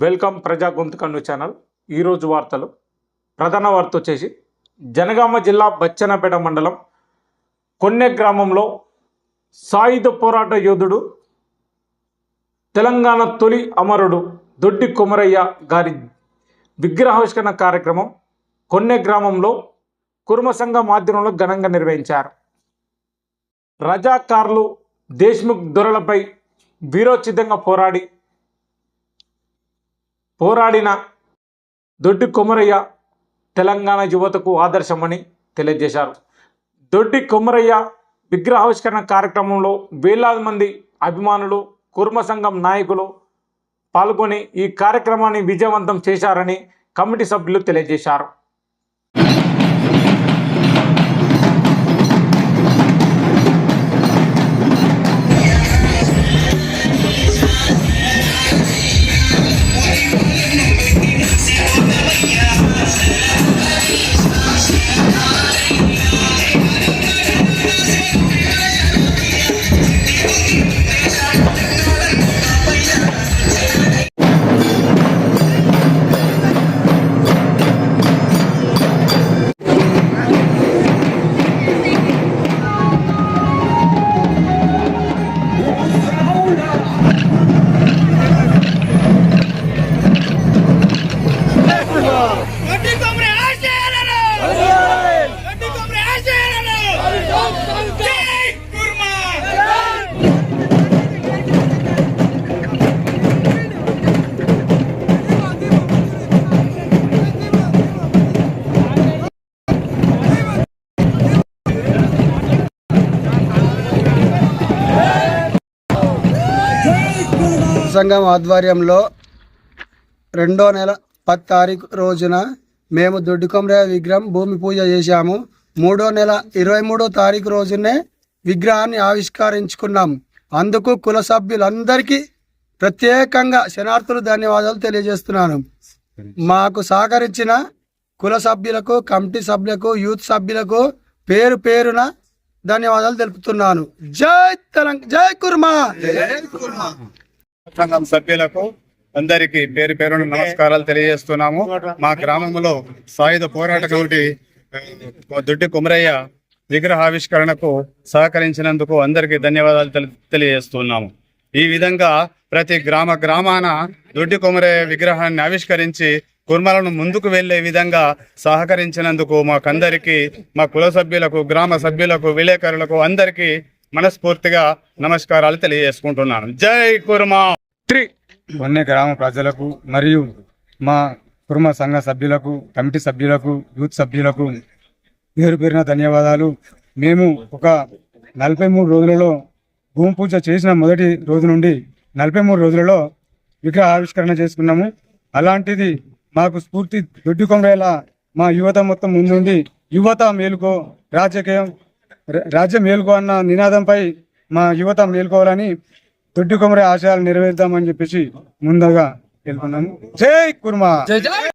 Welcome ప్రజా గొంతుకన్ను channel. ఈరోజు వార్తలు. ప్రధాన వార్త వచ్చేసి జనగామ జిల్లా బచ్చన్నపేట మండలం కొన్నె గ్రామంలో సాయుధ పోరాట యోధుడు తెలంగాణ తొలి అమరుడు దొడ్డి కొమరయ్య గారి విగ్రహావిష్కరణ కార్యక్రమం కొన్నె గ్రామంలో కుర్మ సంఘం ఆధ్వర్యంలో ఘనంగా నిర్వహించారు. రజాకార్లు దేశ్ముఖ్ దొరలపై వీరోచితంగా పోరాడిన దొడ్డి కొమరయ్య తెలంగాణ యువతకు ఆదర్శమని తెలియజేశారు. దొడ్డి కొమరయ్య విగ్రహావిష్కరణ కార్యక్రమంలో వేలాది మంది అభిమానులు, కుర్మ సంఘం నాయకులు పాల్గొని ఈ కార్యక్రమాన్ని విజయవంతం చేశారని కమిటీ సభ్యులు తెలియజేశారు. సంఘం ఆధ్వర్యంలో 2వ నెల 10 తారీఖు రోజున మేము దొడ్డి కొమరయ్య విగ్రహం భూమి పూజ చేశాము. 3వ నెల 23వ తారీఖు రోజునే విగ్రహాన్ని ఆవిష్కరించుకున్నాం. అందుకు కుల సభ్యులందరికీ ప్రత్యేకంగా శనార్థులు ధన్యవాదాలు తెలియజేస్తున్నాను. మాకు సహకరించిన కుల సభ్యులకు, కమిటీ సభ్యులకు, యూత్ సభ్యులకు పేరు పేరున ధన్యవాదాలు తెలుపుతున్నాను. జై తెలంగాణ, జై కుర్మా. సంఘం సభ్యులకు అందరికీ పేరు పేరున నమస్కారాలు తెలియజేస్తున్నాము. మా గ్రామంలో సాయుధ పోరాట కమిటీ దొడ్డి కొమరయ్య విగ్రహావిష్కరణకు సహకరించినందుకు అందరికీ ధన్యవాదాలు తెలియజేస్తున్నాము. ఈ విధంగా ప్రతి గ్రామాన దొడ్డి కొమరయ్య విగ్రహాన్ని ఆవిష్కరించి కుర్మలను ముందుకు వెళ్లే విధంగా సహకరించినందుకు మాకందరికీ, మా కుల సభ్యులకు, గ్రామ సభ్యులకు, విలేకరులకు అందరికీ మనస్ఫూర్తిగా నమస్కారాలు తెలియజేసుకుంటున్నాను. జై కుర్మా. కొన్నె గ్రామ ప్రజలకు మరియు మా కుర్మ సంఘ సభ్యులకు, కమిటీ సభ్యులకు, యూత్ సభ్యులకు పేరు పేరున ధన్యవాదాలు. మేము ఒక 43 రోజులలో భూమి పూజ చేసిన మొదటి రోజు నుండి 43 రోజులలో విగ్రహ ఆవిష్కరణ చేసుకున్నాము. అలాంటిది మాకు స్ఫూర్తి దొడ్డి కొమరయ్య మా యువత మొత్తం ముందుండి యువత మేలుకో, రాజ్యం మేలుకో అన్న నినాదంపై మా యువత మేలుకోవాలని, దొడ్డి కొమరయ్య ఆశయాలు నెరవేర్దామని చెప్పేసి ముందుగా తెలుపుకున్నాము. జై కుర్మా.